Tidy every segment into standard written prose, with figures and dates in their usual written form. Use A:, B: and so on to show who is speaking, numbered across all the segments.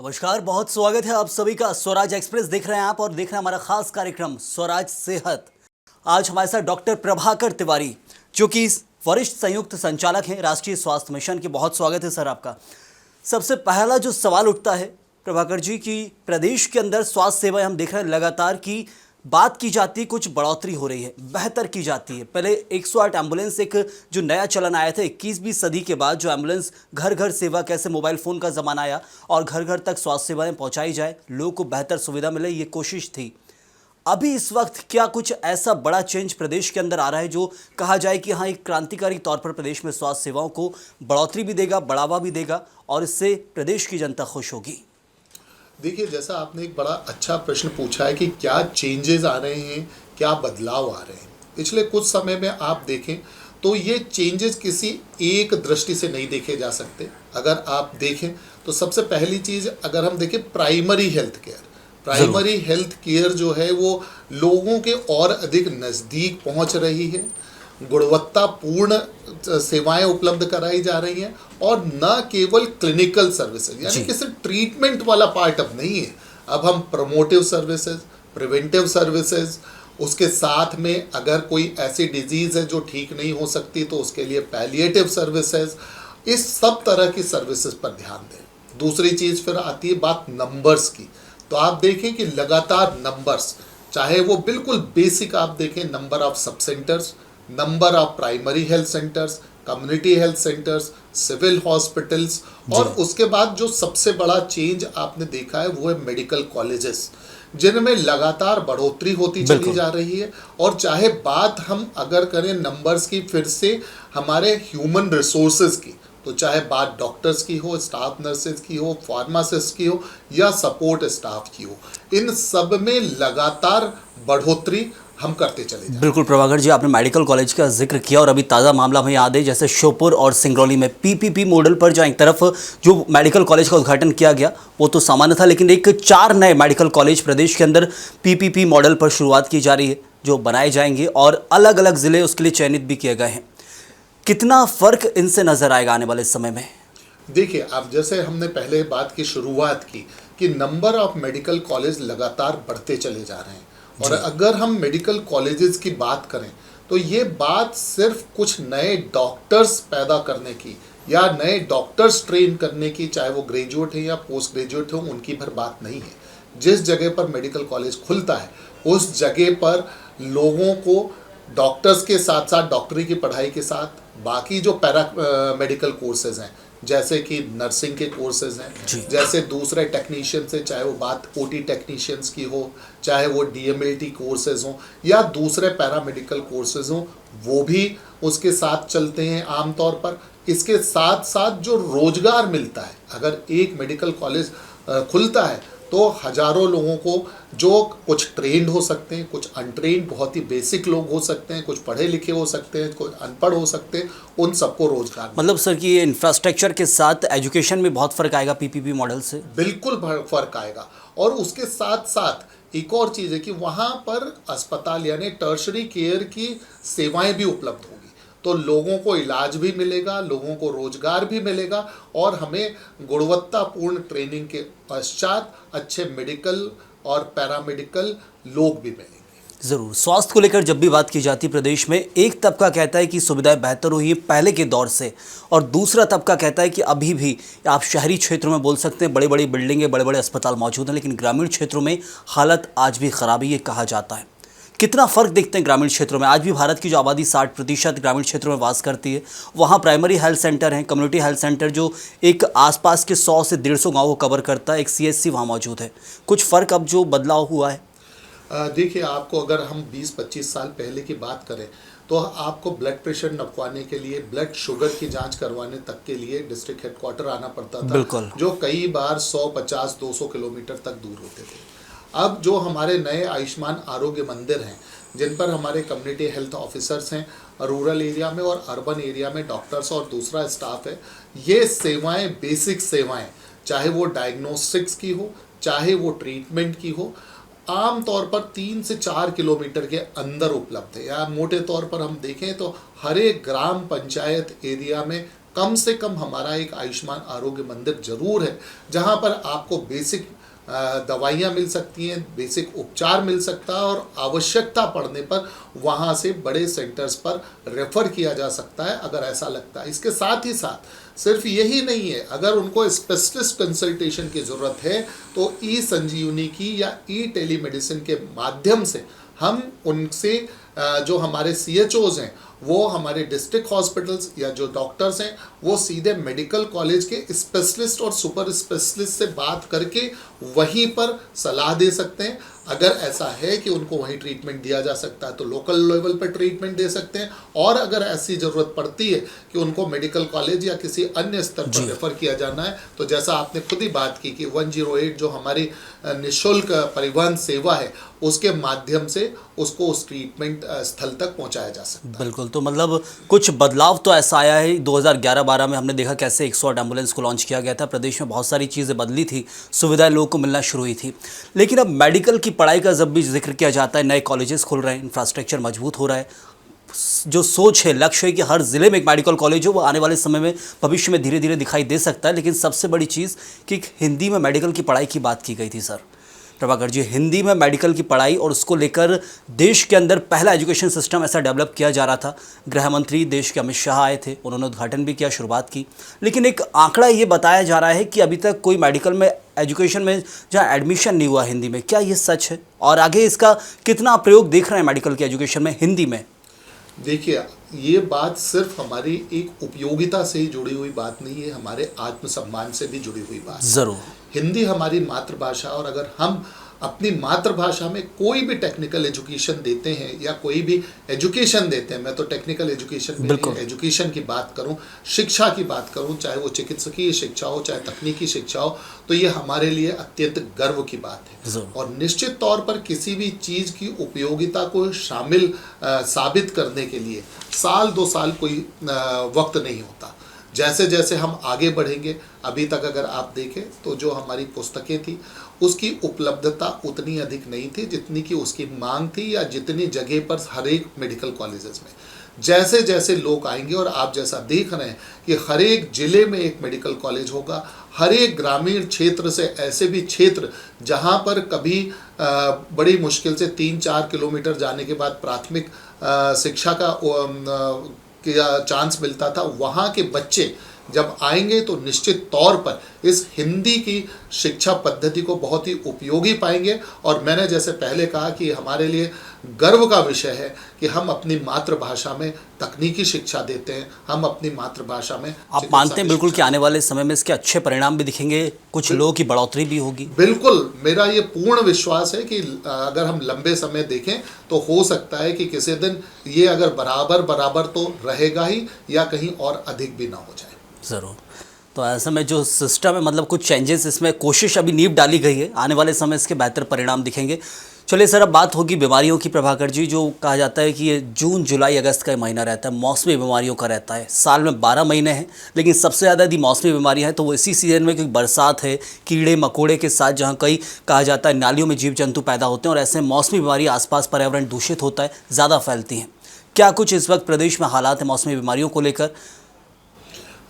A: नमस्कार, बहुत स्वागत है आप सभी का। स्वराज एक्सप्रेस देख रहे हैं आप और देख रहे हैं हमारा खास कार्यक्रम स्वराज सेहत। आज हमारे साथ डॉक्टर प्रभाकर तिवारी, जो कि वरिष्ठ संयुक्त संचालक हैं राष्ट्रीय स्वास्थ्य मिशन के। बहुत स्वागत है सर आपका। सबसे पहला जो सवाल उठता है प्रभाकर जी कि प्रदेश के अंदर स्वास्थ्य सेवाएं हम देख रहे हैं लगातार की बात की जाती है, कुछ बढ़ोतरी हो रही है, बेहतर की जाती है। पहले 108 एम्बुलेंस एक जो नया चलन आया था 21वीं सदी के बाद, जो एम्बुलेंस घर घर सेवा, कैसे मोबाइल फ़ोन का ज़माना आया और घर घर तक स्वास्थ्य सेवाएं पहुंचाई जाए, लोगों को बेहतर सुविधा मिले, ये कोशिश थी। अभी इस वक्त क्या कुछ ऐसा बड़ा चेंज प्रदेश के अंदर आ रहा है जो कहा जाए कि हाँ, एक क्रांतिकारी तौर पर प्रदेश में स्वास्थ्य सेवाओं को बढ़ोतरी भी देगा, बढ़ावा भी देगा और इससे प्रदेश की जनता खुश होगी?
B: देखिए, जैसा आपने एक बड़ा अच्छा प्रश्न पूछा है कि क्या चेंजेस आ रहे हैं, क्या बदलाव आ रहे हैं। पिछले कुछ समय में आप देखें तो ये चेंजेस किसी एक दृष्टि से नहीं देखे जा सकते। अगर आप देखें तो सबसे पहली चीज़, अगर हम देखें प्राइमरी हेल्थ केयर जो है वो लोगों के और अधिक नज़दीक पहुंच रही है, गुणवत्तापूर्ण सेवाएं उपलब्ध कराई जा रही हैं और न केवल क्लिनिकल सर्विसेज, यानी कि सिर्फ ट्रीटमेंट वाला पार्ट अब नहीं है। अब हम प्रमोटिव सर्विसेज, प्रिवेंटिव सर्विसेज, उसके साथ में अगर कोई ऐसी डिजीज़ है जो ठीक नहीं हो सकती तो उसके लिए पैलिएटिव सर्विसेज, इस सब तरह की सर्विसेज पर ध्यान दें। दूसरी चीज़ फिर आती है बात नंबर्स की। तो आप देखें कि लगातार नंबर्स, चाहे वो बिल्कुल बेसिक आप देखें, number of sub centers, number of primary health centers, community health centers, civil hospitals, और उसके बाद जो सबसे बड़ा चेंज आपने देखा है वो है मेडिकल कॉलेजेस, जिनमें लगातार बढ़ोतरी होती चली जा रही है। और चाहे बात हम अगर करें नंबर्स की, फिर से हमारे ह्यूमन रिसोर्सेज की, तो चाहे बात डॉक्टर्स की हो, स्टाफ नर्सेज की हो, फार्मासिस्ट की हो या सपोर्ट स्टाफ की हो, इन सब में लगातार बढ़ोतरी हम करते चले जाएं।
A: बिल्कुल प्रभाकर जी, आपने मेडिकल कॉलेज का जिक्र किया और अभी ताज़ा मामला हमें याद है, जैसे श्योपुर और सिंगरौली में पीपीपी मॉडल पर जहाँ एक तरफ जो मेडिकल कॉलेज का उद्घाटन किया गया वो तो सामान्य था, लेकिन एक 4 नए मेडिकल कॉलेज प्रदेश के अंदर पीपीपी मॉडल पर शुरुआत की जा रही है, जो बनाए जाएंगे और अलग अलग ज़िले उसके लिए चयनित भी किए गए हैं। कितना फ़र्क इनसे नज़र आएगा आने वाले समय में?
B: देखिए, अब जैसे हमने पहले बात की शुरुआत की कि नंबर ऑफ मेडिकल कॉलेज लगातार बढ़ते चले जा रहे हैं, और अगर हम मेडिकल कॉलेजेस की बात करें तो ये बात सिर्फ कुछ नए डॉक्टर्स पैदा करने की या नए डॉक्टर्स ट्रेन करने की, चाहे वो ग्रेजुएट हैं या पोस्ट ग्रेजुएट हों, उनकी भर बात नहीं है। जिस जगह पर मेडिकल कॉलेज खुलता है उस जगह पर लोगों को डॉक्टर्स के साथ साथ, डॉक्टरी की पढ़ाई के साथ, बाकी जो मेडिकल कोर्सेज हैं, जैसे कि नर्सिंग के कोर्सेज हैं, जैसे दूसरे टेक्नीशियन से, चाहे वो बात ओटी टेक्नीशियंस की हो, चाहे वो डीएमएलटी कोर्सेज हों या दूसरे पैरामेडिकल कोर्सेज हों, वो भी उसके साथ चलते हैं आमतौर पर। इसके साथ साथ जो रोजगार मिलता है, अगर एक मेडिकल कॉलेज खुलता है तो हजारों लोगों को, जो कुछ ट्रेंड हो सकते हैं, कुछ अनट्रेंड, बहुत ही बेसिक लोग हो सकते हैं, कुछ पढ़े लिखे हो सकते हैं, कुछ अनपढ़ हो सकते हैं, उन सबको रोजगार।
A: मतलब सर कि ये इंफ्रास्ट्रक्चर के साथ एजुकेशन में बहुत फ़र्क आएगा पीपीपी मॉडल से?
B: बिल्कुल फ़र्क आएगा। और उसके साथ साथ एक और चीज़ है कि वहाँ पर अस्पताल यानी टर्शरी केयर की सेवाएं भी उपलब्ध होगी, तो लोगों को इलाज भी मिलेगा, लोगों को रोजगार भी मिलेगा और हमें गुणवत्तापूर्ण ट्रेनिंग के पश्चात अच्छे मेडिकल और पैरामेडिकल लोग भी मिलेंगे।
A: ज़रूर। स्वास्थ्य को लेकर जब भी बात की जाती है प्रदेश में, एक तबका कहता है कि सुविधाएं बेहतर हुई है पहले के दौर से, और दूसरा तबका कहता है कि अभी भी आप शहरी क्षेत्रों में बोल सकते हैं बड़ी बड़ी बिल्डिंगें, बड़े बड़े अस्पताल मौजूद हैं, लेकिन ग्रामीण क्षेत्रों में हालत आज भी ख़राब है, ये कहा जाता है। कितना फ़र्क देखते हैं ग्रामीण क्षेत्रों में? आज भी भारत की जो आबादी 60% ग्रामीण क्षेत्रों में वास करती है, वहाँ प्राइमरी हेल्थ सेंटर हैं, कम्युनिटी हेल्थ सेंटर जो एक आसपास के 100 से 150 गाँव को कवर करता है, एक सीएचसी वहाँ मौजूद है। कुछ फ़र्क अब जो बदलाव हुआ है?
B: देखिए, आपको अगर हम 20-25 साल पहले की बात करें तो आपको ब्लड प्रेशर नपवाने के लिए, ब्लड शुगर की जांच करवाने तक के लिए डिस्ट्रिक्ट हेडक्वार्टर आना पड़ता था, जो कई बार 150-200 किलोमीटर तक दूर होते थे। अब जो हमारे नए आयुष्मान आरोग्य मंदिर हैं, जिन पर हमारे कम्युनिटी हेल्थ ऑफिसर्स हैं, रूरल एरिया में और अर्बन एरिया में डॉक्टर्स और दूसरा स्टाफ है, ये सेवाएं, बेसिक सेवाएं, चाहे वो डायग्नोस्टिक्स की हो, चाहे वो ट्रीटमेंट की हो, आम तौर पर 3 से 4 किलोमीटर के अंदर उपलब्ध है। या मोटे तौर पर हम देखें तो हर एक ग्राम पंचायत एरिया में कम से कम हमारा एक आयुष्मान आरोग्य मंदिर जरूर है, जहाँ पर आपको बेसिक दवाइयाँ मिल सकती हैं, बेसिक उपचार मिल सकता है, और आवश्यकता पड़ने पर वहाँ से बड़े सेंटर्स पर रेफ़र किया जा सकता है अगर ऐसा लगता है। इसके साथ ही साथ सिर्फ यही नहीं है, अगर उनको स्पेशलिस्ट कंसल्टेशन की ज़रूरत है तो ई संजीवनी की या ई टेलीमेडिसिन के माध्यम से हम उनसे जो हमारे CHOs हैं वो हमारे डिस्ट्रिक्ट हॉस्पिटल्स या जो डॉक्टर्स हैं वो सीधे मेडिकल कॉलेज के स्पेशलिस्ट और सुपर स्पेशलिस्ट से बात करके वहीं पर सलाह दे सकते हैं। अगर ऐसा है कि उनको वहीं ट्रीटमेंट दिया जा सकता है तो लोकल लेवल पर ट्रीटमेंट दे सकते हैं, और अगर ऐसी ज़रूरत पड़ती है कि उनको मेडिकल कॉलेज या किसी अन्य स्तर पर रेफ़र किया जाना है तो जैसा आपने खुद ही बात की कि 108 जो हमारी निःशुल्क परिवहन सेवा है उसके माध्यम से उसको उस ट्रीटमेंट स्थल तक पहुंचाया जा सकता है।
A: बिल्कुल, तो मतलब कुछ बदलाव तो ऐसा आया है। 2011-12 में हमने देखा कैसे 108 एम्बुलेंस को लॉन्च किया गया था, प्रदेश में बहुत सारी चीज़ें बदली थी, सुविधाएं लोगों को मिलना शुरू हुई थी। लेकिन अब मेडिकल की पढ़ाई का जब भी जिक्र किया जाता है, नए कॉलेजेस खुल रहे हैं, इंफ्रास्ट्रक्चर मजबूत हो रहा है, जो सोच है, लक्ष्य है कि हर ज़िले में एक मेडिकल कॉलेज हो, वो आने वाले समय में भविष्य में धीरे धीरे दिखाई दे सकता है। लेकिन सबसे बड़ी चीज़ कि हिंदी में मेडिकल की पढ़ाई की बात की गई थी सर प्रभाकर जी, हिंदी में मेडिकल की पढ़ाई, और उसको लेकर देश के अंदर पहला एजुकेशन सिस्टम ऐसा डेवलप किया जा रहा था। गृह मंत्री देश के अमित शाह आए थे, उन्होंने उद्घाटन भी किया, शुरुआत की। लेकिन एक आंकड़ा ये बताया जा रहा है कि अभी तक कोई मेडिकल में एजुकेशन में जहाँ एडमिशन नहीं हुआ हिंदी में, क्या ये सच है? और आगे इसका कितना प्रयोग देख रहे हैं मेडिकल के एजुकेशन में हिंदी में?
B: देखिए, ये बात सिर्फ हमारी एक उपयोगिता से ही जुड़ी हुई बात नहीं है, हमारे आत्मसम्मान से भी जुड़ी हुई बात।
A: ज़रूर।
B: हिंदी हमारी मातृभाषा, और अगर हम अपनी मातृभाषा में कोई भी टेक्निकल एजुकेशन देते हैं या कोई भी एजुकेशन देते हैं, मैं तो टेक्निकल एजुकेशन में एजुकेशन की बात करूं, शिक्षा की बात करूं, चाहे वो चिकित्सकीय शिक्षा हो चाहे तकनीकी शिक्षा हो, तो ये हमारे लिए अत्यंत गर्व की बात है। और निश्चित तौर पर किसी भी चीज़ की उपयोगिता को शामिल साबित करने के लिए साल 2 साल कोई वक्त नहीं होता। जैसे जैसे हम आगे बढ़ेंगे, अभी तक अगर आप देखें तो जो हमारी पुस्तकें थी उसकी उपलब्धता उतनी अधिक नहीं थी जितनी कि उसकी मांग थी, या जितनी जगह पर हर एक मेडिकल कॉलेजेस में। जैसे जैसे लोग आएंगे, और आप जैसा देख रहे हैं कि हर एक ज़िले में एक मेडिकल कॉलेज होगा, हर एक ग्रामीण क्षेत्र से ऐसे भी क्षेत्र जहां पर कभी बड़ी मुश्किल से 3-4 किलोमीटर जाने के बाद प्राथमिक शिक्षा का चांस मिलता था, वहाँ के बच्चे जब आएंगे तो निश्चित तौर पर इस हिंदी की शिक्षा पद्धति को बहुत ही उपयोगी पाएंगे। और मैंने जैसे पहले कहा कि हमारे लिए गर्व का विषय है कि हम अपनी मातृभाषा में तकनीकी शिक्षा देते हैं, हम अपनी मातृभाषा में।
A: आप मानते हैं बिल्कुल कि आने वाले समय में इसके अच्छे परिणाम भी दिखेंगे, कुछ लोगों की बढ़ोतरी भी होगी?
B: बिल्कुल, मेरा ये पूर्ण विश्वास है कि अगर हम लंबे समय देखें तो हो सकता है कि किसी दिन ये अगर बराबर तो रहेगा ही, या कहीं और अधिक भी ना हो जाए।
A: ज़रूर। तो ऐसे में जो सिस्टम है, मतलब कुछ चेंजेस इसमें, कोशिश अभी नींव डाली गई है, आने वाले समय इसके बेहतर परिणाम दिखेंगे। चलिए सर, अब बात होगी बीमारियों की प्रभाकर जी। जो कहा जाता है कि ये जून जुलाई अगस्त का महीना रहता है, मौसमी बीमारियों का रहता है। साल में 12 महीने हैं, लेकिन सबसे ज़्यादा यदि मौसमी बीमारियाँ हैं तो वो इसी सीज़न में, क्योंकि बरसात है, कीड़े मकोड़े के साथ जहाँ कई कहा जाता है नालियों में जीव जंतु पैदा होते हैं, और ऐसे मौसमी बीमारी आसपास पर्यावरण दूषित होता है, ज़्यादा फैलती हैं। क्या कुछ इस वक्त प्रदेश में हालात है मौसमी बीमारियों को लेकर?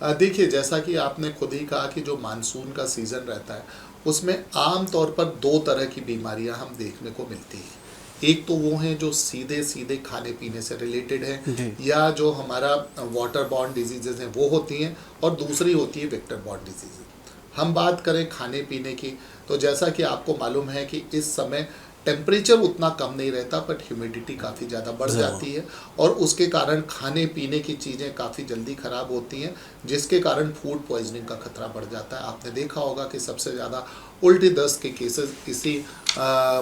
B: देखिए, जैसा कि आपने खुद ही कहा कि जो मानसून का सीज़न रहता है उसमें आम तौर पर 2 तरह की बीमारियां हम देखने को मिलती हैं। एक तो वो हैं जो सीधे सीधे खाने पीने से रिलेटेड है, या जो हमारा वाटर बॉर्न डिजीजेज हैं वो होती हैं, और दूसरी होती है वेक्टर बॉर्न डिजीज। हम बात करें खाने पीने की, तो जैसा कि आपको मालूम है कि इस समय टेम्परेचर उतना कम नहीं रहता, बट ह्यूमिडिटी काफ़ी ज़्यादा बढ़ जाती है, और उसके कारण खाने पीने की चीज़ें काफ़ी जल्दी ख़राब होती हैं, जिसके कारण फूड पॉइजनिंग का खतरा बढ़ जाता है। आपने देखा होगा कि सबसे ज़्यादा उल्टी दस्त के केसेस इसी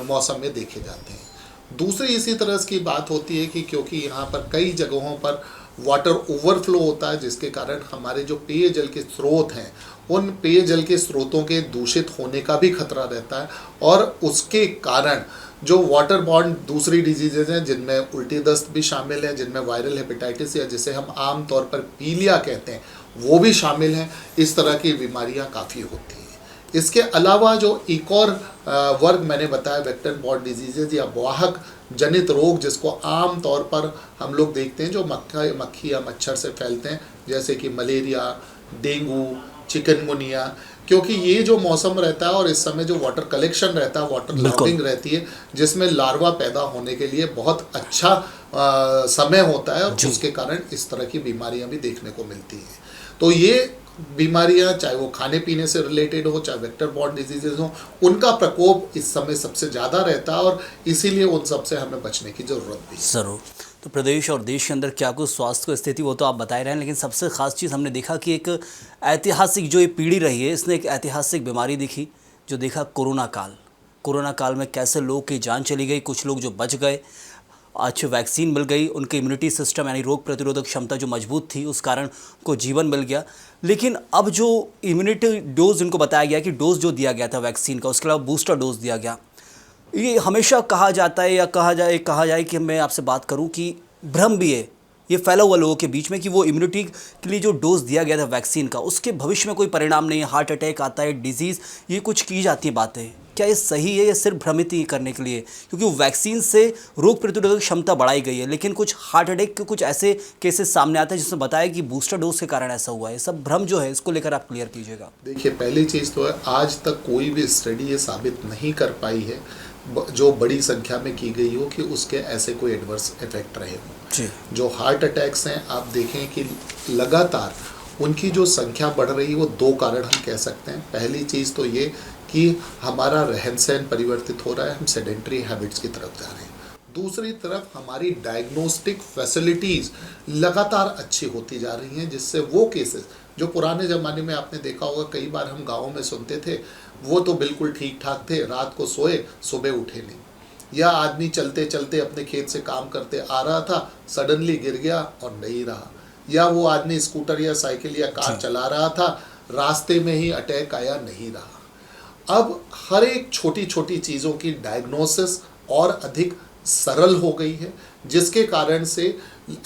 B: मौसम में देखे जाते हैं। दूसरी इसी तरह की बात होती है कि क्योंकि यहाँ पर कई जगहों पर वाटर ओवरफ्लो होता है, जिसके कारण हमारे जो पेयजल के स्रोत हैं उन पेयजल के स्रोतों के दूषित होने का भी खतरा रहता है, और उसके कारण जो वाटर बॉर्न दूसरी डिजीजेज हैं जिनमें उल्टी दस्त भी शामिल है, जिनमें वायरल हेपेटाइटिस, या जिसे हम आम तौर पर पीलिया कहते हैं, वो भी शामिल हैं। इस तरह की बीमारियां काफ़ी होती हैं। इसके अलावा जो एक और वर्ग मैंने बताया वेक्टर बॉर्न डिजीजेज या वाहक जनित रोग, जिसको आम तौर पर हम लोग देखते हैं जो मक्खी या मच्छर से फैलते हैं, जैसे कि मलेरिया, डेंगू, चिकनगुनिया। क्योंकि ये जो मौसम रहता है और इस समय जो वाटर कलेक्शन रहता है, वाटर लॉगिंग रहती है, जिसमें लार्वा पैदा होने के लिए बहुत अच्छा समय होता है, और उसके कारण इस तरह की बीमारियां भी देखने को मिलती हैं। तो ये बीमारियां चाहे वो खाने पीने से रिलेटेड हो, चाहे वेक्टर बॉर्न डिजीजेज हो, उनका प्रकोप इस समय सबसे ज़्यादा रहता है, और इसीलिए उन सबसे हमें बचने की ज़रूरत भी है।
A: ज़रूर। तो प्रदेश और देश के अंदर क्या कुछ स्वास्थ्य की स्थिति वो तो आप बता रहे हैं, लेकिन सबसे ख़ास चीज़ हमने देखा कि एक ऐतिहासिक जो ये पीढ़ी रही है, इसने एक ऐतिहासिक बीमारी दिखी, जो देखा कोरोना काल। कोरोना काल में कैसे लोगों की जान चली गई, कुछ लोग जो बच गए, आज वैक्सीन मिल गई, उनके इम्यूनिटी सिस्टम यानी रोग प्रतिरोधक क्षमता जो मजबूत थी, उस कारण को जीवन मिल गया। लेकिन अब जो इम्यूनिटी डोज इनको बताया गया कि डोज जो दिया गया था वैक्सीन का, उसके अलावा बूस्टर डोज दिया गया, ये हमेशा कहा जाता है या कहा जाए कि मैं आपसे बात करूं कि भ्रम भी है ये फैला हुआ लोगों के बीच में कि वो इम्यूनिटी के लिए जो डोज दिया गया था वैक्सीन का, उसके भविष्य में कोई परिणाम नहीं है, हार्ट अटैक आता है, डिजीज़, ये कुछ की जाती हैं बातें। क्या ये सही है या सिर्फ भ्रमित ही करने के लिए? क्योंकि वो वैक्सीन से रोग प्रतिरोधक क्षमता बढ़ाई गई है, लेकिन कुछ हार्ट अटैक के कुछ ऐसे केसेस सामने आते हैं जिसमें बताया कि बूस्टर डोज के कारण ऐसा हुआ है। सब भ्रम जो है, इसको लेकर आप क्लियर कीजिएगा।
B: देखिए, पहली चीज़ तो है, आज तक कोई भी स्टडी ये साबित नहीं कर पाई है जो बड़ी संख्या में की गई हो कि उसके ऐसे कोई एडवर्स इफेक्ट रहे हों। जो हार्ट अटैक्स हैं, आप देखें कि लगातार उनकी जो संख्या बढ़ रही है, वो दो कारण हम कह सकते हैं। पहली चीज़ तो ये कि हमारा रहन सहन परिवर्तित हो रहा है, हम सेडेंट्री हैबिट्स की तरफ जा रहे हैं। दूसरी तरफ हमारी डायग्नोस्टिक फैसिलिटीज़ लगातार अच्छी होती जा रही हैं, जिससे वो केसेस जो पुराने ज़माने में आपने देखा होगा, कई बार हम गाँव में सुनते थे, वो तो बिल्कुल ठीक ठाक थे, रात को सोए, सुबह उठे नहीं, या आदमी चलते चलते अपने खेत से काम करते आ रहा था, सडनली गिर गया और नहीं रहा, या वो आदमी स्कूटर या साइकिल या कार चला रहा था, रास्ते में ही अटैक आया, नहीं रहा। अब हर एक छोटी छोटी चीज़ों की डायग्नोसिस और अधिक सरल हो गई है, जिसके कारण से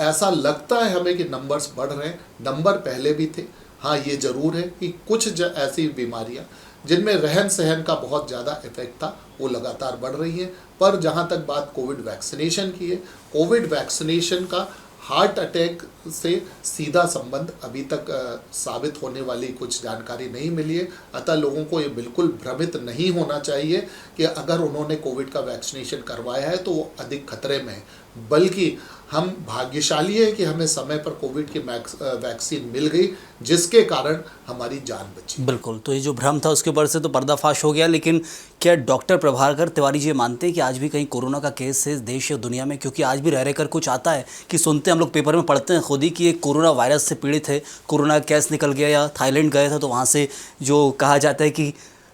B: ऐसा लगता है हमें कि नंबर्स बढ़ रहे हैं। नंबर पहले भी थे। हाँ, ये ज़रूर है कि कुछ ऐसी बीमारियां जिनमें रहन सहन का बहुत ज़्यादा इफेक्ट था, वो लगातार बढ़ रही हैं। पर जहाँ तक बात कोविड वैक्सीनेशन की है, कोविड वैक्सीनेशन का हार्ट अटैक से सीधा संबंध अभी तक साबित होने वाली कुछ जानकारी नहीं मिली है। अतः लोगों को ये बिल्कुल भ्रमित नहीं होना चाहिए कि अगर उन्होंने कोविड का वैक्सीनेशन करवाया है तो वो अधिक खतरे में है, बल्कि हम भाग्यशाली है कि हमें समय पर कोविड की वैक्सीन मिल गई, जिसके कारण हमारी जान बची।
A: बिल्कुल। तो ये जो भ्रम था उसके ऊपर से तो पर्दाफाश हो गया, लेकिन क्या डॉक्टर प्रभाकर तिवारी जी मानते हैं कि आज भी कहीं कोरोना का केस है देश या दुनिया में? क्योंकि आज भी रह रहकर कुछ आता है कि सुनते हैं, हम लोग पेपर में पढ़ते हैं खुद ही कि एक कोरोना वायरस से पीड़ित है, कोरोना केस निकल गया, या थाईलैंड गया था तो वहाँ से जो कहा जाता है कि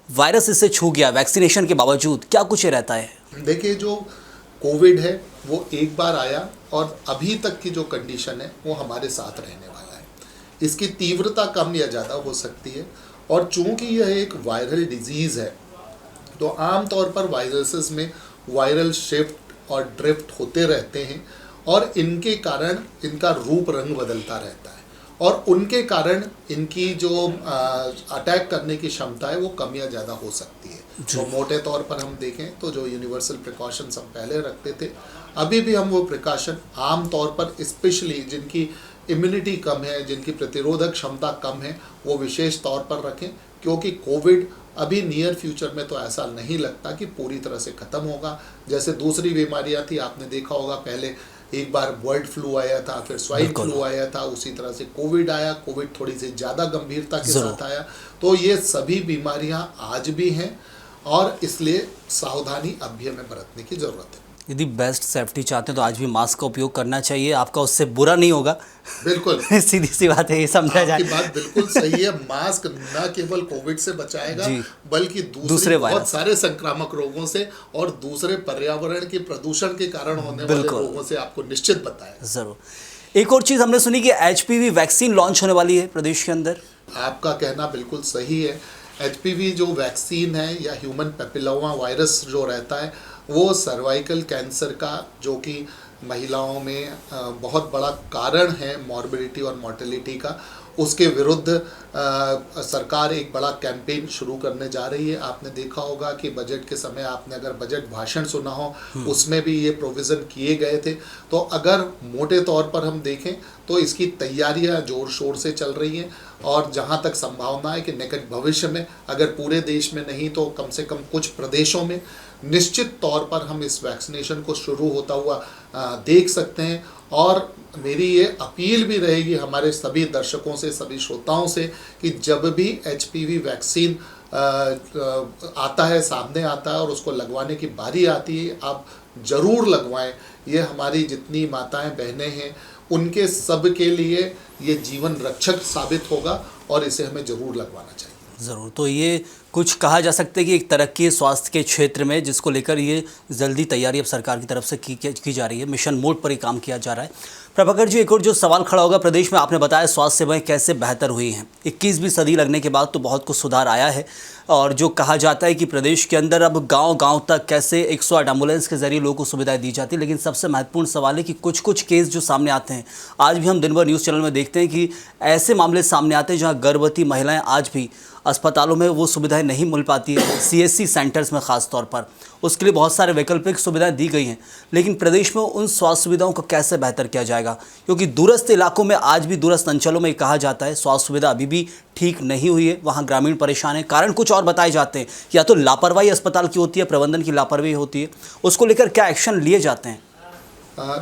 A: वायरस इससे छू गया वैक्सीनेशन के बावजूद। क्या कुछ ये रहता है?
B: देखिए, जो कोविड है वो एक बार आया और अभी तक की जो कंडीशन है वो हमारे साथ रहने वाला है। इसकी तीव्रता कम या ज़्यादा हो सकती है, और चूंकि यह एक वायरल डिजीज़ है तो आम तौर पर वायरसेस में वायरल शिफ्ट और ड्रिफ्ट होते रहते हैं, और इनके कारण इनका रूप रंग बदलता रहता है, और उनके कारण इनकी जो अटैक करने की क्षमता है वो कम या ज़्यादा हो सकती है। तो मोटे तौर पर हम देखें तो जो यूनिवर्सल प्रिकॉशंस हम पहले रखते थे, अभी भी हम वो प्रिकॉशन आम तौर पर, स्पेशली जिनकी इम्यूनिटी कम है, जिनकी प्रतिरोधक क्षमता कम है, वो विशेष तौर पर रखें। क्योंकि कोविड अभी नियर फ्यूचर में तो ऐसा नहीं लगता कि पूरी तरह से ख़त्म होगा। जैसे दूसरी बीमारियां थी, आपने देखा होगा, पहले एक बार बर्ड फ्लू आया था, फिर स्वाइन फ्लू आया था, उसी तरह से कोविड आया। कोविड थोड़ी सी ज़्यादा गंभीरता के साथ आया। तो ये सभी बीमारियां आज भी हैं, और इसलिए सावधानी अब भी हमें बरतने की ज़रूरत है।
A: यदि बेस्ट सेफ्टी चाहते हैं तो आज भी मास्क का उपयोग करना चाहिए, आपका उससे बुरा नहीं होगा।
B: बिल्कुल
A: सीधी सी बात है, ये समझा जाए।
B: आपकी बात बिल्कुल सही है। मास्क न केवल कोविड से बचाएगा, बल्कि दूसरे बहुत सारे संक्रामक रोगों से और दूसरे पर्यावरण के प्रदूषण के कारण होने वाले रोगों से आपको निश्चित बताएगा।
A: जरूर। एक और चीज़ हमने सुनी कि HPV वैक्सीन लॉन्च होने वाली है प्रदेश के अंदर।
B: आपका कहना बिल्कुल सही है। HPV जो वैक्सीन है, या ह्यूमन पेपिलोमा वायरस जो रहता है, वो सर्वाइकल कैंसर का, जो कि महिलाओं में बहुत बड़ा कारण है मॉर्बिडिटी और मोर्टेलिटी का, उसके विरुद्ध सरकार एक बड़ा कैंपेन शुरू करने जा रही है। आपने देखा होगा कि बजट के समय आपने अगर बजट भाषण सुना हो उसमें भी ये प्रोविज़न किए गए थे। तो अगर मोटे तौर पर हम देखें तो इसकी तैयारियां ज़ोर शोर से चल रही हैं और जहां तक संभावना है कि निकट भविष्य में अगर पूरे देश में नहीं तो कम से कम कुछ प्रदेशों में निश्चित तौर पर हम इस वैक्सीनेशन को शुरू होता हुआ देख सकते हैं। और मेरी ये अपील भी रहेगी हमारे सभी दर्शकों से, सभी श्रोताओं से कि जब भी HPV वैक्सीन आता है, सामने आता है और उसको लगवाने की बारी आती है, आप ज़रूर लगवाएं। ये हमारी जितनी माताएं बहनें हैं उनके सब के लिए ये जीवन रक्षक साबित होगा और इसे हमें ज़रूर लगवाना चाहिए।
A: ज़रूर। तो ये कुछ कहा जा सकता है कि एक तरक्की है स्वास्थ्य के क्षेत्र में, जिसको लेकर ये जल्दी तैयारी अब सरकार की तरफ से की जा रही है, मिशन मोड पर ही काम किया जा रहा है। प्रभाकर जी, एक और जो सवाल खड़ा होगा, प्रदेश में आपने बताया स्वास्थ्य सेवाएं कैसे बेहतर हुई हैं। 21वीं सदी लगने के बाद तो बहुत कुछ सुधार आया है और जो कहा जाता है कि प्रदेश के अंदर अब गांव-गांव तक कैसे 108 एम्बुलेंस के जरिए लोगों को सुविधाएं दी जाती है। लेकिन सबसे महत्वपूर्ण सवाल है कि कुछ केस जो सामने आते हैं, आज भी हम दिन भर न्यूज़ चैनल में देखते हैं कि ऐसे मामले सामने आते हैं जहाँ गर्भवती महिलाएँ आज भी अस्पतालों में वो सुविधाएं नहीं मिल पाती है, CHC सेंटर्स में ख़ास तौर पर। उसके लिए बहुत सारे वैकल्पिक सुविधाएं दी गई हैं, लेकिन प्रदेश में उन स्वास्थ्य सुविधाओं को कैसे बेहतर किया जाएगा? क्योंकि दूरस्थ इलाकों में, आज भी दूरस्थ अंचलों में कहा जाता है स्वास्थ्य सुविधा अभी भी ठीक नहीं हुई है, वहाँ ग्रामीण परेशान है। कारण कुछ और बताए जाते हैं, या तो लापरवाही अस्पताल की होती है, प्रबंधन की लापरवाही होती है। उसको लेकर क्या एक्शन लिए जाते हैं?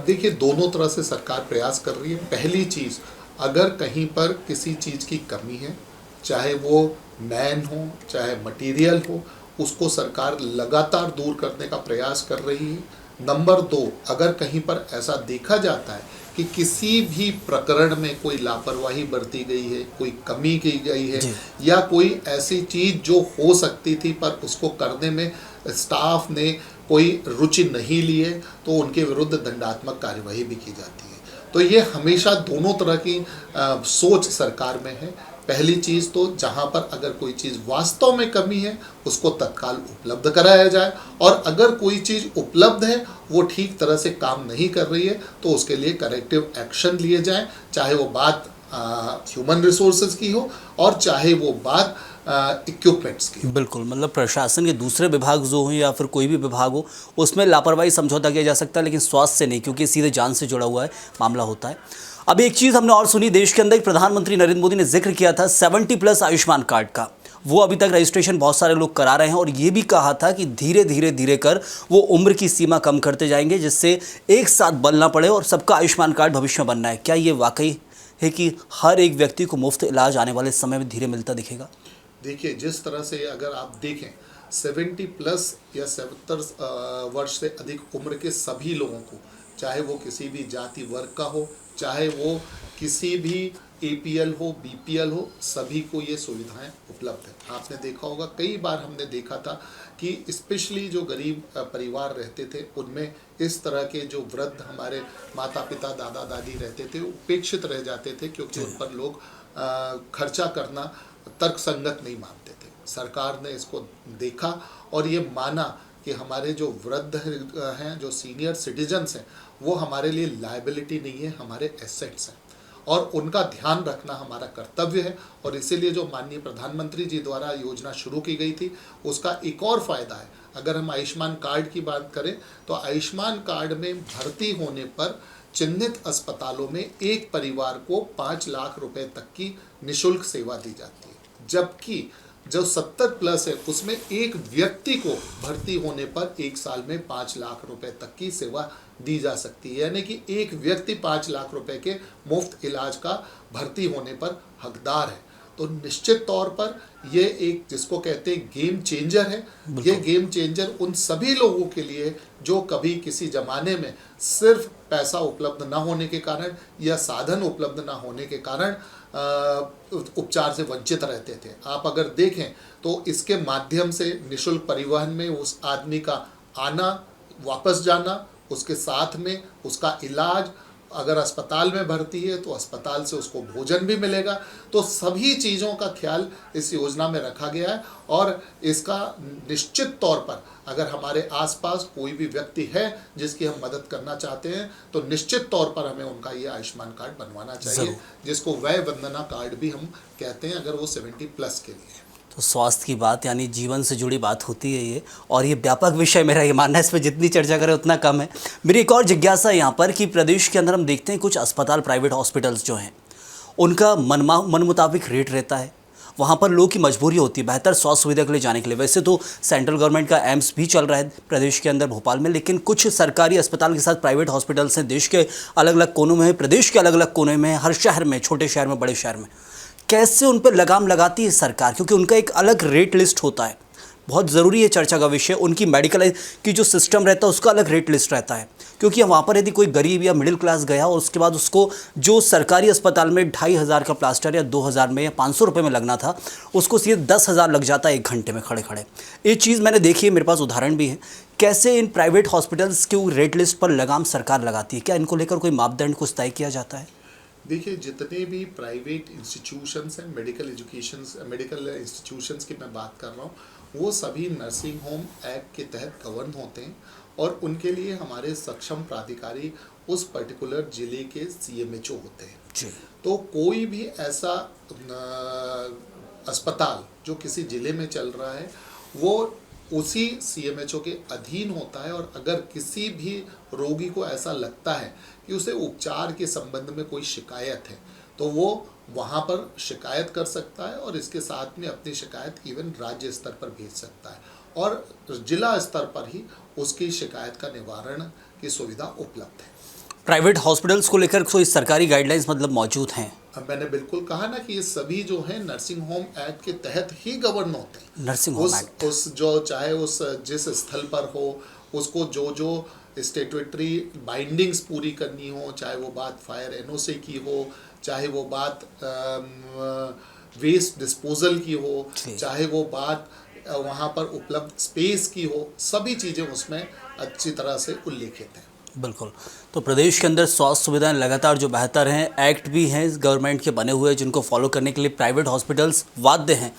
B: देखिए, दोनों तरह से सरकार प्रयास कर रही है। पहली चीज़, अगर कहीं पर किसी चीज़ की कमी है, चाहे वो मैन हो चाहे मटेरियल हो, उसको सरकार लगातार दूर करने का प्रयास कर रही है। नंबर 2, अगर कहीं पर ऐसा देखा जाता है कि किसी भी प्रकरण में कोई लापरवाही बरती गई है, कोई कमी की गई है या कोई ऐसी चीज़ जो हो सकती थी पर उसको करने में स्टाफ ने कोई रुचि नहीं ली है, तो उनके विरुद्ध दंडात्मक कार्यवाही भी की जाती है। तो ये हमेशा दोनों तरह की सोच सरकार में है। पहली चीज़ तो जहाँ पर अगर कोई चीज़ वास्तव में कमी है उसको तत्काल उपलब्ध कराया जाए, और अगर कोई चीज़ उपलब्ध है वो ठीक तरह से काम नहीं कर रही है तो उसके लिए करेक्टिव एक्शन लिए जाएं, चाहे वो बात ह्यूमन रिसोर्सेज की हो और चाहे वो बात इक्विपमेंट्स की।
A: बिल्कुल, मतलब प्रशासन के दूसरे विभाग जो हों या फिर कोई भी विभाग हो, उसमें लापरवाही समझौता किया जा सकता है, लेकिन स्वास्थ्य से नहीं, क्योंकि सीधे जान से जुड़ा हुआ है मामला होता है। अब एक चीज़ हमने और सुनी, देश के अंदर प्रधानमंत्री नरेंद्र मोदी ने जिक्र किया था 70+ आयुष्मान कार्ड का। वो अभी तक रजिस्ट्रेशन बहुत सारे लोग करा रहे हैं और ये भी कहा था कि धीरे कर वो उम्र की सीमा कम करते जाएंगे, जिससे एक साथ बनना पड़े और सबका आयुष्मान कार्ड भविष्य में बनना है। क्या ये वाकई है कि हर एक व्यक्ति को मुफ्त इलाज आने वाले समय में धीरे मिलता दिखेगा?
B: देखिए, जिस तरह से अगर आप देखें 70+ या 70 वर्ष से अधिक उम्र के सभी लोगों को, चाहे वो किसी भी जाति वर्ग का हो, चाहे वो किसी भी APL हो, BPL हो, सभी को ये सुविधाएं उपलब्ध हैं। आपने देखा होगा, कई बार हमने देखा था कि स्पेशली जो गरीब परिवार रहते थे उनमें इस तरह के जो वृद्ध हमारे माता पिता दादा दादी रहते थे उपेक्षित रह जाते थे, क्योंकि उन पर लोग खर्चा करना तर्कसंगत नहीं मानते थे। सरकार ने इसको देखा और ये माना कि हमारे जो वृद्ध हैं, जो सीनियर सिटीजन्स हैं, वो हमारे लिए लायबिलिटी नहीं है, हमारे एसेट्स हैं और उनका ध्यान रखना हमारा कर्तव्य है। और इसीलिए जो माननीय प्रधानमंत्री जी द्वारा योजना शुरू की गई थी, उसका एक और फ़ायदा है। अगर हम आयुष्मान कार्ड की बात करें तो आयुष्मान कार्ड में भर्ती होने पर चिन्हित अस्पतालों में एक परिवार को 5 लाख रुपए तक की निःशुल्क सेवा दी जाती है, जबकि जो 70+ है उसमें एक व्यक्ति को भर्ती होने पर 1 साल में 5 लाख रुपए तक की सेवा दी जा सकती है। यानी कि एक व्यक्ति 5 लाख रुपए के मुफ्त इलाज का भर्ती होने पर हकदार है। तो निश्चित तौर पर ये एक, जिसको कहते हैं, गेम चेंजर है। ये गेम चेंजर उन सभी लोगों के लिए जो कभी किसी ज़माने में सिर्फ पैसा उपलब्ध ना होने के कारण या साधन उपलब्ध ना होने के कारण उपचार से वंचित रहते थे। आप अगर देखें तो इसके माध्यम से निःशुल्क परिवहन में उस आदमी का आना, वापस जाना, उसके साथ में उसका इलाज अगर अस्पताल में भर्ती है तो अस्पताल से उसको भोजन भी मिलेगा। तो सभी चीज़ों का ख्याल इस योजना में रखा गया है और इसका निश्चित तौर पर अगर हमारे आसपास कोई भी व्यक्ति है जिसकी हम मदद करना चाहते हैं तो निश्चित तौर पर हमें उनका ये आयुष्मान कार्ड बनवाना चाहिए, जिसको वय वंदना कार्ड भी हम कहते हैं अगर वो 70+ के लिए है।
A: तो स्वास्थ्य की बात यानी जीवन से जुड़ी बात होती है ये, और ये व्यापक विषय मेरा ये मानना है, इस पर जितनी चर्चा करें उतना कम है। मेरी एक और जिज्ञासा है यहाँ पर कि प्रदेश के अंदर हम देखते हैं कुछ अस्पताल, प्राइवेट हॉस्पिटल्स जो हैं उनका मन मुताबिक रेट रहता है। वहाँ पर लोगों की मजबूरी होती है बेहतर स्वास्थ्य सुविधा के लिए जाने के लिए। वैसे तो सेंट्रल गवर्नमेंट का एम्स भी चल रहा है प्रदेश के अंदर भोपाल में, लेकिन कुछ सरकारी अस्पताल के साथ प्राइवेट हॉस्पिटल्स हैं देश के अलग अलग कोनों में है, प्रदेश के अलग अलग कोने में है, हर शहर में, छोटे शहर में, बड़े शहर में। कैसे उन पर लगाम लगाती है सरकार, क्योंकि उनका एक अलग रेट लिस्ट होता है, बहुत ज़रूरी है चर्चा का विषय। उनकी मेडिकल की जो सिस्टम रहता है उसका अलग रेट लिस्ट रहता है, क्योंकि वहाँ पर यदि कोई गरीब या मिडिल क्लास गया और उसके बाद उसको जो सरकारी अस्पताल में 2500 का प्लास्टर या 2000 में या 500 रुपये में लगना था, उसको सीधे 10,000 लग जाता है 1 घंटे में खड़े खड़े। ये चीज़ मैंने देखी है, मेरे पास उदाहरण भी है। कैसे इन प्राइवेट हॉस्पिटल्स के रेट लिस्ट पर लगाम सरकार लगाती है? क्या इनको लेकर कोई मापदंड कुछ तय किया जाता है?
B: देखिए, जितने भी प्राइवेट इंस्टीट्यूशंस हैं, मेडिकल इंस्टीट्यूशंस की मैं बात कर रहा हूँ, वो सभी नर्सिंग होम एक्ट के तहत गवर्न होते हैं और उनके लिए हमारे सक्षम प्राधिकारी उस पर्टिकुलर ज़िले के CMHO होते हैं
A: जी।
B: तो कोई भी ऐसा अस्पताल जो किसी ज़िले में चल रहा है वो उसी CMHO के अधीन होता है और अगर किसी भी रोगी को ऐसा लगता है कि उसे उपचार के संबंध में कोई शिकायत है तो वो वहाँ पर शिकायत कर सकता है और इसके साथ में अपनी शिकायत इवन राज्य स्तर पर भेज सकता है और जिला स्तर पर ही उसकी शिकायत का निवारण की सुविधा उपलब्ध है।
A: प्राइवेट हॉस्पिटल्स को लेकर कोई सरकारी गाइडलाइंस मतलब मौजूद हैं?
B: अब मैंने बिल्कुल कहा ना कि ये सभी जो है नर्सिंग होम एक्ट के तहत ही गवर्न होते हैं।
A: नर्सिंग होम एक्ट
B: उस जो चाहे उस जिस स्थल पर हो उसको जो स्टेट्यूटरी बाइंडिंग्स पूरी करनी हो, चाहे वो बात फायर NOC की हो, चाहे वो बात वेस्ट डिस्पोजल की हो, चाहे वो बात वहाँ पर उपलब्ध स्पेस की हो, सभी चीज़ें उसमें अच्छी तरह से उल्लेखित हैं।
A: बिल्कुल। तो प्रदेश के अंदर स्वास्थ्य सुविधाएं लगातार जो बेहतर हैं, एक्ट भी हैं गवर्नमेंट के बने हुए जिनको फॉलो करने के लिए प्राइवेट हॉस्पिटल्स बाध्य हैं।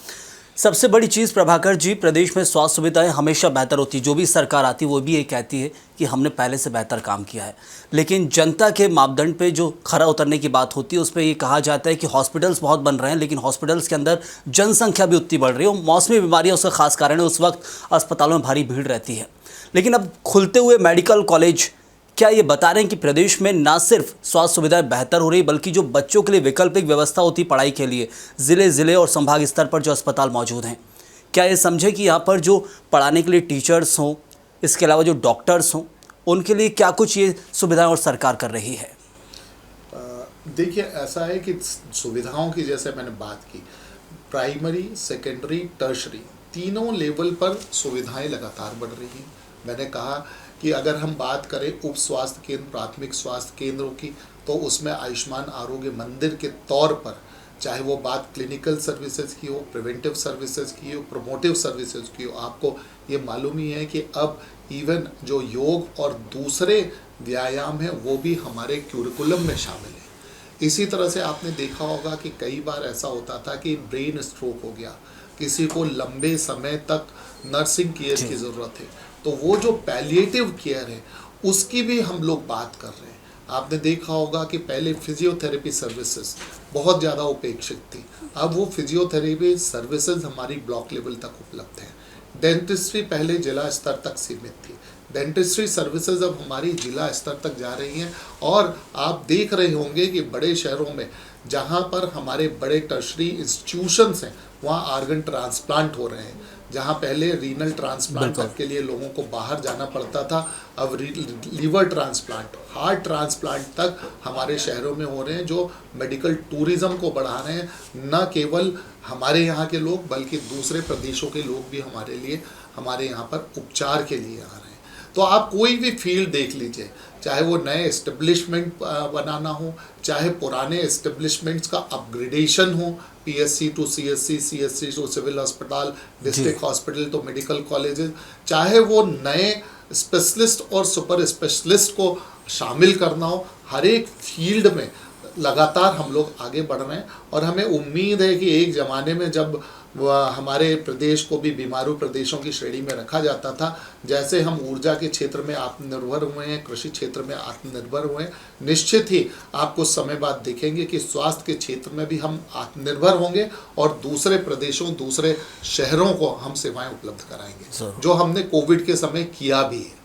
A: सबसे बड़ी चीज़ प्रभाकर जी, प्रदेश में स्वास्थ्य सुविधाएं हमेशा बेहतर होती, जो भी सरकार आती वो भी ये कहती है कि हमने पहले से बेहतर काम किया है, लेकिन जनता के मापदंड पे जो खरा उतरने की बात होती है उस पर ये कहा जाता है कि हॉस्पिटल्स बहुत बन रहे हैं लेकिन हॉस्पिटल्स के अंदर जनसंख्या भी उतनी बढ़ रही है। मौसमी बीमारियाँ उसका खास कारण है, उस वक्त अस्पतालों में भारी भीड़ रहती है। लेकिन अब खुलते हुए मेडिकल कॉलेज क्या ये बता रहे हैं कि प्रदेश में ना सिर्फ स्वास्थ्य सुविधाएं बेहतर हो रही बल्कि जो बच्चों के लिए वैकल्पिक व्यवस्था होती है पढ़ाई के लिए, ज़िले और संभाग स्तर पर जो अस्पताल मौजूद हैं, क्या ये समझे कि यहाँ पर जो पढ़ाने के लिए टीचर्स हों, इसके अलावा जो डॉक्टर्स हों, उनके लिए क्या कुछ ये सुविधाएं और सरकार कर रही है?
B: देखिए, ऐसा है कि सुविधाओं की जैसे मैंने बात की, प्राइमरी, सेकेंडरी, टर्शरी तीनों लेवल पर सुविधाएं लगातार बढ़ रही हैं। मैंने कहा कि अगर हम बात करें उप स्वास्थ्य केंद्र, प्राथमिक स्वास्थ्य केंद्रों की, तो उसमें आयुष्मान आरोग्य मंदिर के तौर पर चाहे वो बात क्लिनिकल सर्विसेज की हो, प्रिवेंटिव सर्विसेज की हो, प्रोमोटिव सर्विसेज की हो, आपको ये मालूम ही है कि अब इवन जो योग और दूसरे व्यायाम हैं वो भी हमारे क्यूरिकुलम में शामिल है। इसी तरह से आपने देखा होगा कि कई बार ऐसा होता था कि ब्रेन स्ट्रोक हो गया, किसी को लंबे समय तक नर्सिंग केयर की ज़रूरत है, तो वो जो पैलिएटिव केयर है उसकी भी हम लोग बात कर रहे हैं। आपने देखा होगा कि पहले फिजियोथेरेपी सर्विसेज बहुत ज़्यादा उपेक्षित थी, अब वो फिजियोथेरेपी सर्विसेज हमारी ब्लॉक लेवल तक उपलब्ध हैं। डेंटिस्ट्री पहले जिला स्तर तक सीमित थी, डेंटिस्ट्री सर्विसेज अब हमारी जिला स्तर तक जा रही हैं और आप देख रहे होंगे कि बड़े शहरों में जहाँ पर हमारे बड़े टर्शरी इंस्टीट्यूशंस हैं वहाँ आर्गन ट्रांसप्लांट हो रहे हैं। जहाँ पहले रीनल ट्रांसप्लांट के लिए लोगों को बाहर जाना पड़ता था, अब लीवर ट्रांसप्लांट, हार्ट ट्रांसप्लांट तक हमारे शहरों में हो रहे हैं, जो मेडिकल टूरिज्म को बढ़ा रहे हैं। न केवल हमारे यहाँ के लोग बल्कि दूसरे प्रदेशों के लोग भी हमारे यहाँ पर उपचार के लिए आ रहे हैं। तो आप कोई भी फील्ड देख लीजिए, चाहे वो नए एस्टेब्लिशमेंट बनाना हो, चाहे पुराने एस्टेब्लिशमेंट्स का अपग्रेडेशन हो, PSC to CSC, CSC to civil अस्पताल, district hospital to medical colleges, चाहे वो नए स्पेशलिस्ट और सुपर स्पेशलिस्ट को शामिल करना हो, हर एक फील्ड में लगातार हम लोग आगे बढ़ रहे हैं और हमें उम्मीद है कि एक ज़माने में जब हमारे प्रदेश को भी बीमारू प्रदेशों की श्रेणी में रखा जाता था, जैसे हम ऊर्जा के क्षेत्र में आत्मनिर्भर हुए हैं, कृषि क्षेत्र में आत्मनिर्भर हुए हैं, निश्चित ही आप कुछ समय बाद देखेंगे कि स्वास्थ्य के क्षेत्र में भी हम आत्मनिर्भर होंगे और दूसरे प्रदेशों, दूसरे शहरों को हम सेवाएं उपलब्ध कराएंगे, जो हमने कोविड के समय किया भी है।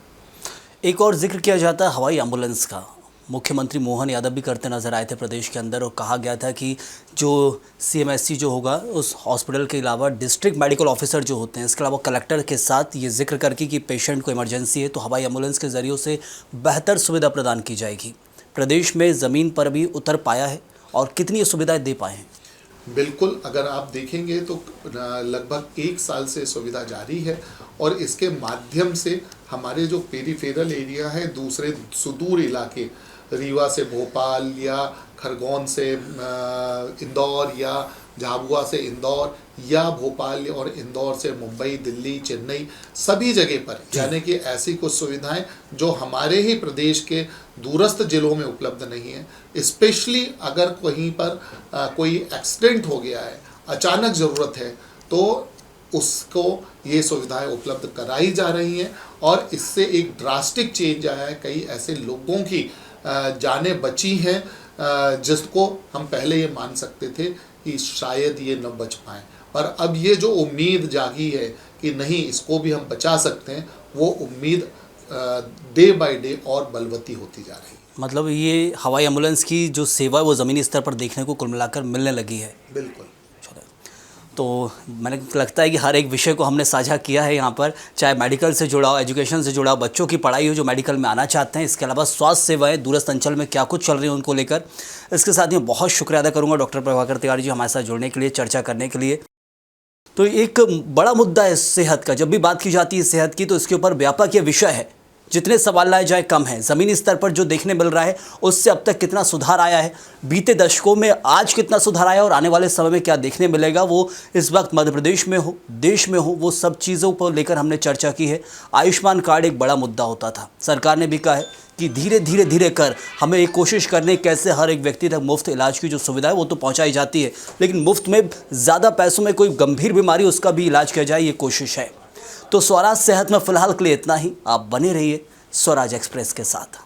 A: एक और जिक्र किया जाता है हवाई एम्बुलेंस का। मुख्यमंत्री मोहन यादव भी करते नजर आए थे प्रदेश के अंदर और कहा गया था कि जो सीएमएससी जो होगा उस हॉस्पिटल के अलावा डिस्ट्रिक्ट मेडिकल ऑफिसर जो होते हैं, इसके अलावा कलेक्टर के साथ ये जिक्र करके कि पेशेंट को इमरजेंसी है तो हवाई एम्बुलेंस के ज़रिए से बेहतर सुविधा प्रदान की जाएगी। प्रदेश में ज़मीन पर भी उतर पाया है और कितनी सुविधाएँ दे पाए हैं?
B: बिल्कुल, अगर आप देखेंगे तो लगभग 1 साल से सुविधा जारी है और इसके माध्यम से हमारे जो पेरीफेरल एरिया है, दूसरे सुदूर इलाके, रीवा से भोपाल या खरगोन से इंदौर या झाबुआ से इंदौर या भोपाल और इंदौर से मुंबई, दिल्ली, चेन्नई, सभी जगह पर यानी कि ऐसी कुछ सुविधाएं जो हमारे ही प्रदेश के दूरस्थ जिलों में उपलब्ध नहीं है। स्पेशली अगर कहीं पर कोई एक्सीडेंट हो गया है, अचानक ज़रूरत है, तो उसको ये सुविधाएं उपलब्ध कराई जा रही हैं और इससे एक ड्रास्टिक चेंज आया है। कई ऐसे लोगों की जानें बची हैं जिसको हम पहले ये मान सकते थे कि शायद ये न बच पाएँ, पर अब ये जो उम्मीद जागी है कि नहीं, इसको भी हम बचा सकते हैं, वो उम्मीद डे बाय डे और बलवती होती जा रही है।
A: मतलब ये हवाई एम्बुलेंस की जो सेवा है वो ज़मीनी स्तर पर देखने को कुल मिलाकर मिलने लगी है।
B: बिल्कुल।
A: तो मैंने लगता है कि हर एक विषय को हमने साझा किया है यहाँ पर, चाहे मेडिकल से जुड़ा हो, एजुकेशन से जुड़ा हो, बच्चों की पढ़ाई हो जो मेडिकल में आना चाहते हैं, इसके अलावा स्वास्थ्य सेवाएं दूरस्थ अंचल में क्या कुछ चल रही है उनको लेकर। इसके साथ ही बहुत शुक्रिया अदा करूँगा डॉक्टर प्रभाकर तिवारी जी हमारे साथ जुड़ने के लिए, चर्चा करने के लिए। तो एक बड़ा मुद्दा है सेहत का। जब भी बात की जाती है सेहत की तो इसके ऊपर व्यापक ये विषय है, जितने सवाल लाए जाए कम है। ज़मीनी स्तर पर जो देखने मिल रहा है उससे अब तक कितना सुधार आया है, बीते दशकों में आज कितना सुधार आया और आने वाले समय में क्या देखने मिलेगा, वो इस वक्त मध्य प्रदेश में हो, देश में हो, वो सब चीज़ों को लेकर हमने चर्चा की है। आयुष्मान कार्ड एक बड़ा मुद्दा होता था, सरकार ने भी कहा है कि धीरे धीरे कर हमें एक कोशिश करने कैसे हर एक व्यक्ति तक मुफ्त इलाज की जो सुविधा है वो तो पहुंचाई जाती है, लेकिन मुफ्त में ज़्यादा पैसों में कोई गंभीर बीमारी उसका भी इलाज किया जाए, ये कोशिश है। तो स्वराज सेहत में फ़िलहाल के लिए इतना ही। आप बने रहिए स्वराज एक्सप्रेस के साथ।